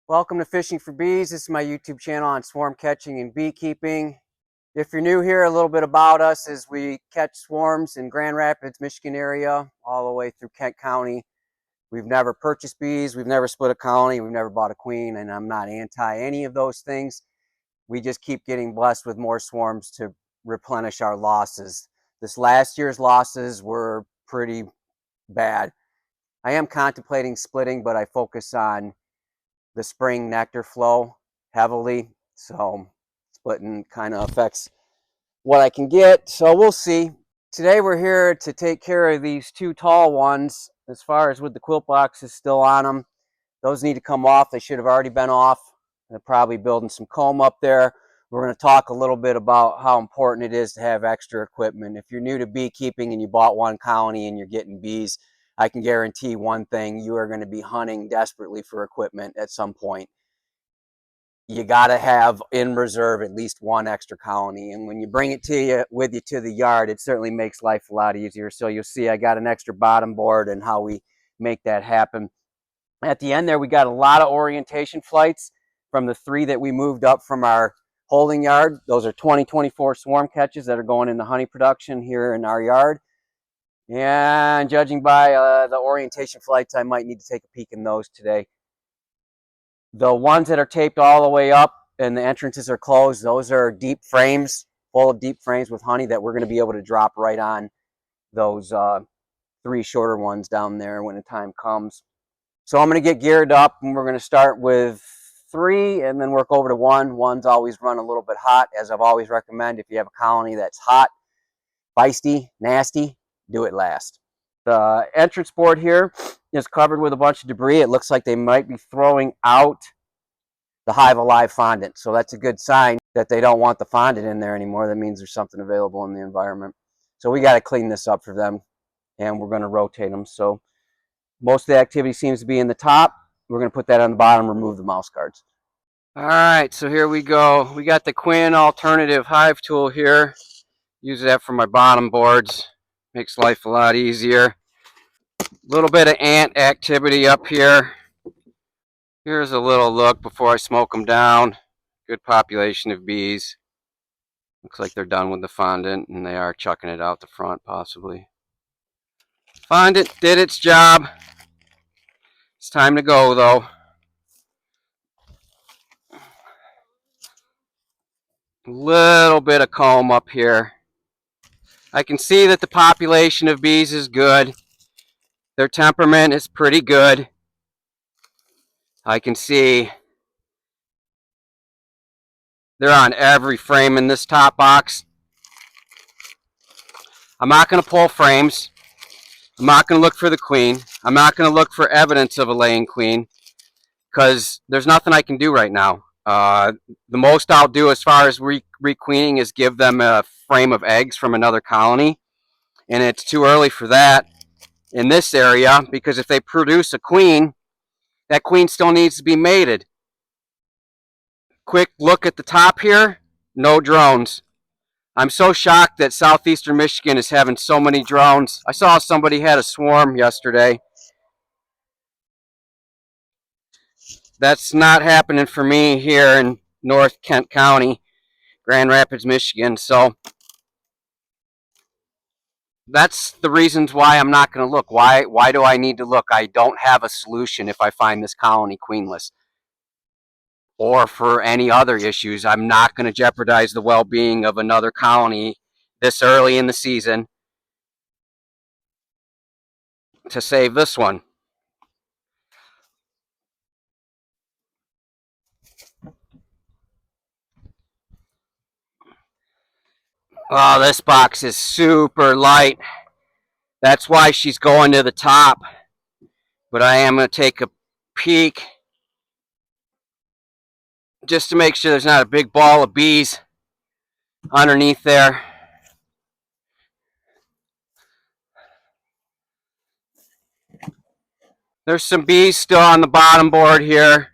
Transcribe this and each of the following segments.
Welcome to Fishing for Bees. This is my YouTube channel on swarm catching and beekeeping. If you're new here, a little bit about us is we catch swarms in Grand Rapids, Michigan area, all the way through Kent County. We've never purchased bees, we've never split a colony, we've never bought a queen, and I'm not anti any of those things. We just keep getting blessed with more swarms to replenish our losses. This last year's losses were pretty bad. I am contemplating splitting, but I focus on the spring nectar flow heavily, so splitting kind of affects what I can get, so we'll see. Today we're here to take care of these two tall ones. As far as with the quilt boxes still on them, those need to come off. They should have already been off. They're probably building some comb up there. We're going to talk a little bit about how important it is to have extra equipment. If you're new to beekeeping and you bought one colony and you're getting bees, I can guarantee one thing: you are going to be hunting desperately for equipment at some point. You got to have in reserve at least one extra colony, and when you bring it to you with you to the yard, it certainly makes life a lot easier. So you'll see I got an extra bottom board and how we make that happen. At the end there, we got a lot of orientation flights from the 3 that we moved up from our holding yard. Those are 2024 swarm catches that are going into honey production here in our yard. And judging by the orientation flights, I might need to take a peek in those today. The ones that are taped all the way up and the entrances are closed, those are deep frames, full of deep frames with honey that we're going to be able to drop right on those 3 shorter ones down there when the time comes. So I'm going to get geared up, and we're going to start with 3 and then work over to 1. One's always run a little bit hot, as I've always recommend. If you have a colony that's hot, feisty, nasty, do it last. The entrance board here is covered with a bunch of debris. It looks like they might be throwing out the Hive Alive fondant. So that's a good sign that they don't want the fondant in there anymore. That means there's something available in the environment. So we got to clean this up for them, and we're going to rotate them. So most of the activity seems to be in the top. We're going to put that on the bottom, remove the mouse guards. All right, so here we go. We got the Quinn alternative hive tool here. Use that for my bottom boards. Makes life a lot easier. A little bit of ant activity up here. Here's a little look before I smoke them down. Good population of bees. Looks like they're done with the fondant, and they are chucking it out the front possibly. Fondant did its job. It's time to go though. A little bit of comb up here. I can see that the population of bees is good. Their temperament is pretty good. I can see they're on every frame in this top box. I'm not going to pull frames. I'm not going to look for the queen. I'm not going to look for evidence of a laying queen, because there's nothing I can do right now. The most I'll do as far as requeening is give them a frame of eggs from another colony, and it's too early for that in this area, because if they produce a queen, that queen still needs to be mated. Quick look at the top here, no drones. I'm so shocked that southeastern Michigan is having so many drones. I saw somebody had a swarm yesterday. That's not happening for me here in North Kent County, Grand Rapids, Michigan. So that's the reasons why I'm not going to look. Why do I need to look? I don't have a solution if I find this colony queenless, or for any other issues. I'm not going to jeopardize the well-being of another colony this early in the season to save this one. Oh, this box is super light. That's why she's going to the top. But I am going to take a peek just to make sure there's not a big ball of bees underneath there. There's some bees still on the bottom board here,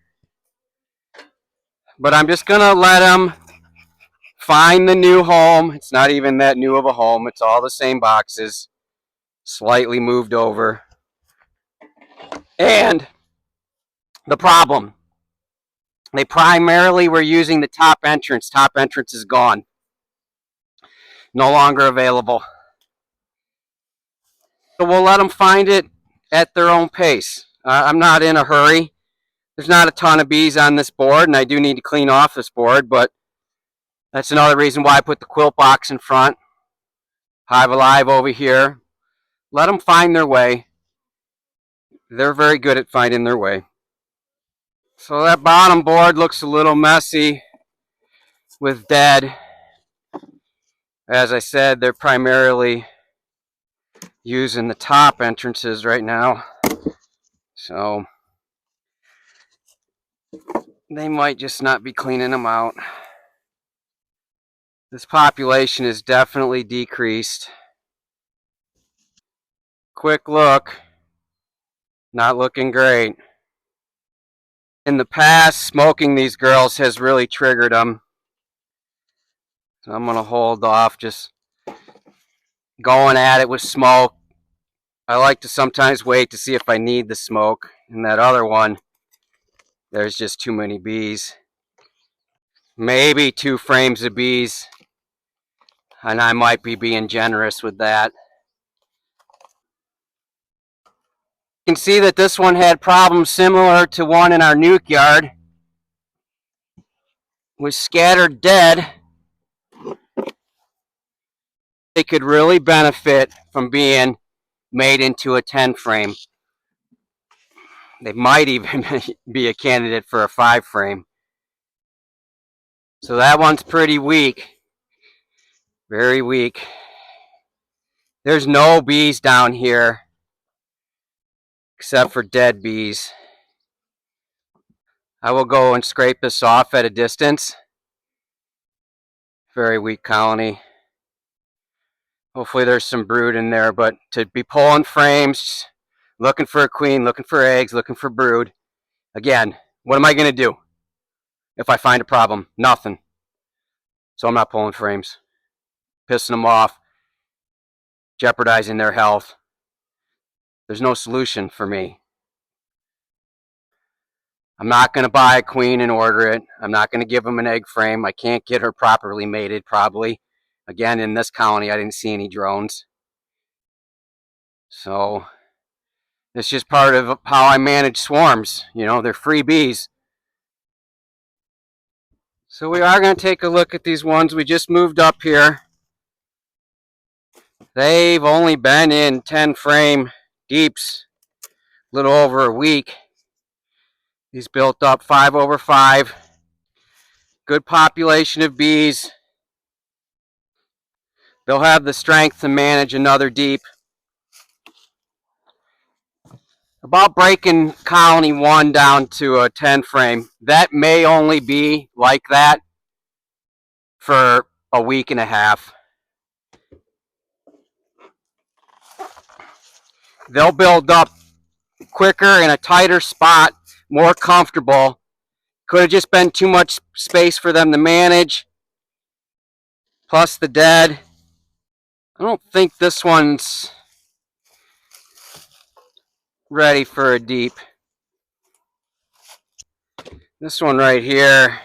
but I'm just going to let them find the new home. It's not even that new of a home. It's all the same boxes, slightly moved over. And the problem They primarily were using the top entrance. Top entrance is gone. No longer available. So we'll let them find it at their own pace. I'm not in a hurry. There's not a ton of bees on this board, and I do need to clean off this board, but that's another reason why I put the quilt box in front. Hive Alive over here. Let them find their way. They're very good at finding their way. So that bottom board looks a little messy with dead. As I said, they're primarily using the top entrances right now. So they might just not be cleaning them out. This population is definitely decreased. Quick look. Not looking great. In the past, smoking these girls has really triggered them. So I'm going to hold off just going at it with smoke. I like to sometimes wait to see if I need the smoke. And that other one, there's just too many bees. Maybe 2 frames of bees. And I might be being generous with that. You can see that this one had problems similar to one in our nuke yard. Was scattered dead. They could really benefit from being made into a 10 frame. They might even be a candidate for a 5 frame. So that one's pretty weak. Very weak. There's no bees down here except for dead bees. I will go and scrape this off at a distance. Very weak colony. Hopefully there's some brood in there, but to be pulling frames, looking for a queen, looking for eggs, looking for brood. Again, what am I going to do if I find a problem? Nothing. So I'm not pulling frames. Pissing them off. Jeopardizing their health. There's no solution for me. I'm not going to buy a queen and order it. I'm not going to give them an egg frame. I can't get her properly mated, probably. Again, in this colony, I didn't see any drones. So it's just part of how I manage swarms. You know, they're freebees. So we are going to take a look at these ones we just moved up here. They've only been in 10 frame deeps a little over a week. He's built up 5 over 5. Good population of bees. They'll have the strength to manage another deep. About breaking colony 1 down to a 10 frame. That may only be like that for a week and a half. They'll build up quicker in a tighter spot, more comfortable. Could have just been too much space for them to manage. Plus the dead. I don't think this one's ready for a deep. This one right here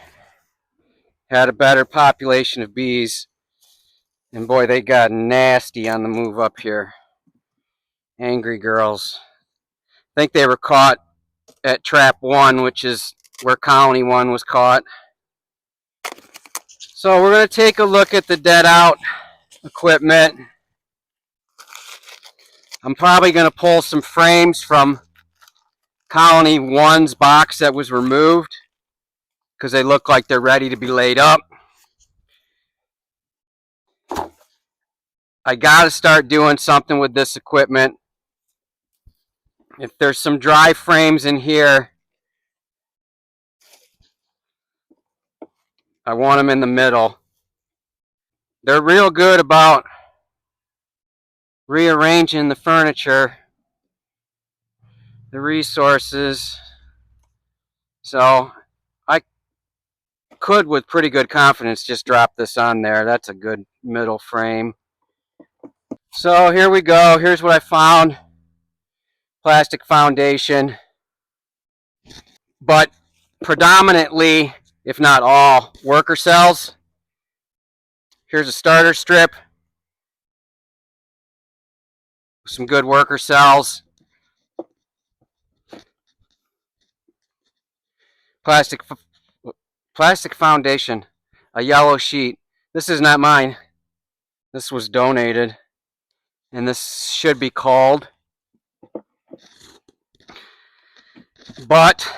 had a better population of bees. And boy, they got nasty on the move up here. Angry girls. I think they were caught at trap 1, which is where colony 1 was caught. So we're going to take a look at the dead out equipment. I'm probably going to pull some frames from colony 1's box that was removed because they look like they're ready to be laid up. I got to start doing something with this equipment. If there's some dry frames in here, I want them in the middle. They're real good about rearranging the furniture, the resources. So I could, with pretty good confidence, just drop this on there. That's a good middle frame. So here we go. Here's what I found. Plastic foundation. But predominantly, if not all, worker cells. Here's a starter strip. Some good worker cells. Plastic foundation. A yellow sheet. This is not mine. This was donated. And this should be called. But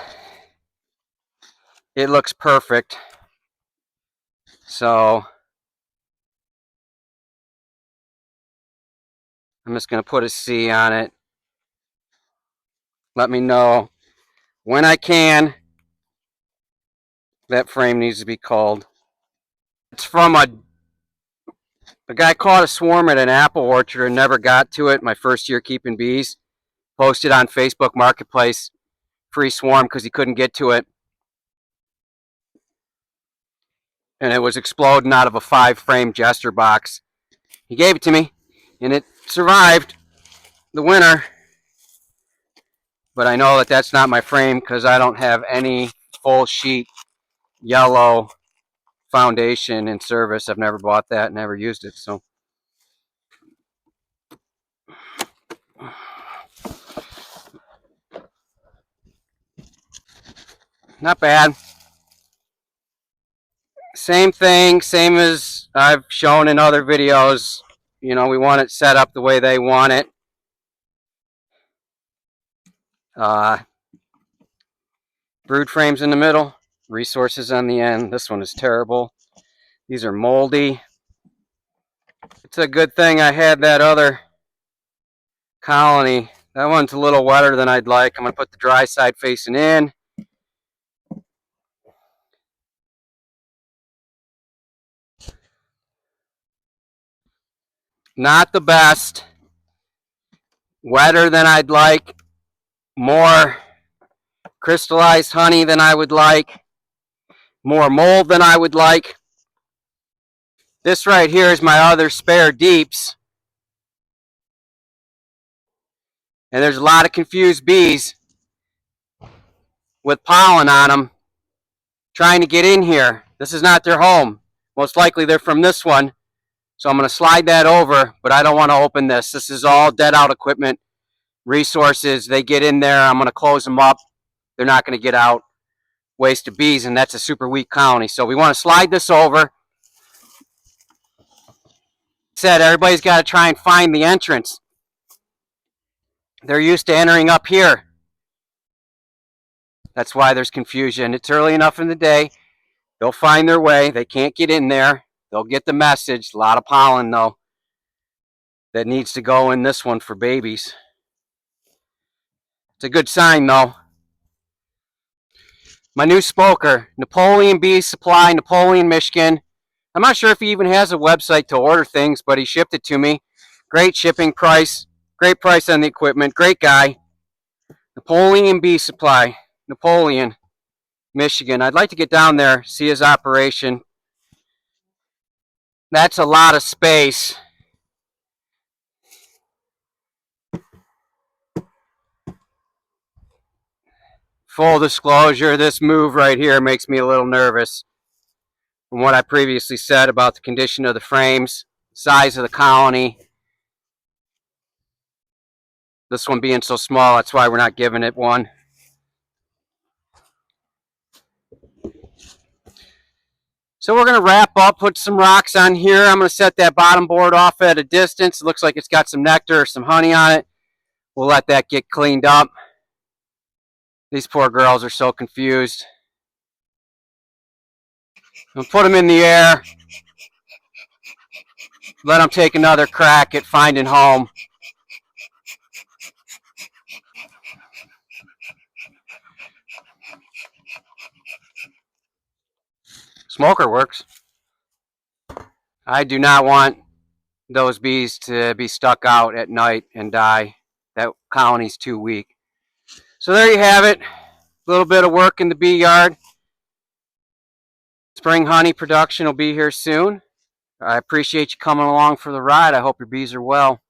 it looks perfect. So I'm just going to put a C on it. Let me know when I can. That frame needs to be called. It's from a guy caught a swarm at an apple orchard and never got to it my first year keeping bees. Posted on Facebook Marketplace, free swarm because he couldn't get to it. And it was exploding out of a 5-frame Jester box. He gave it to me and it survived the winter. But I know that that's not my frame because I don't have any full sheet yellow foundation in service. I've never bought that, never used it. So not bad. Same thing, same as I've shown in other videos. You know, we want it set up the way they want it. Brood frames in the middle, resources on the end. This one is terrible. These are moldy. It's a good thing I had that other colony. That one's a little wetter than I'd like. I'm going to put the dry side facing in. Not the best. Wetter than I'd like. More crystallized honey than I would like. More mold than I would like. This right here is my other spare deeps. And there's a lot of confused bees with pollen on them trying to get in here. This is not their home. Most likely they're from this one. So I'm going to slide that over, but I don't want to open this. This is all dead out equipment, resources. They get in there, I'm going to close them up. They're not going to get out. Waste of bees, and that's a super weak colony. So we want to slide this over. Said everybody's got to try and find the entrance. They're used to entering up here. That's why there's confusion. It's early enough in the day. They'll find their way. They can't get in there. They'll get the message. A lot of pollen, though, that needs to go in this one for babies. It's a good sign, though. My new spoker, Napoleon Bee Supply, Napoleon, Michigan. I'm not sure if he even has a website to order things, but he shipped it to me. Great shipping price. Great price on the equipment. Great guy. Napoleon Bee Supply, Napoleon, Michigan. I'd like to get down there, see his operation. That's a lot of space. Full disclosure, this move right here makes me a little nervous. From what I previously said about the condition of the frames, size of the colony. This one being so small, that's why we're not giving it one. So we're going to wrap up, put some rocks on here. I'm going to set that bottom board off at a distance. It looks like it's got some nectar or some honey on it. We'll let that get cleaned up. These poor girls are so confused. I'll put them in the air. Let them take another crack at finding home. Smoker works. I do not want those bees to be stuck out at night and die. That colony's too weak. So there you have it. A little bit of work in the bee yard. Spring honey production will be here soon. I appreciate you coming along for the ride. I hope your bees are well.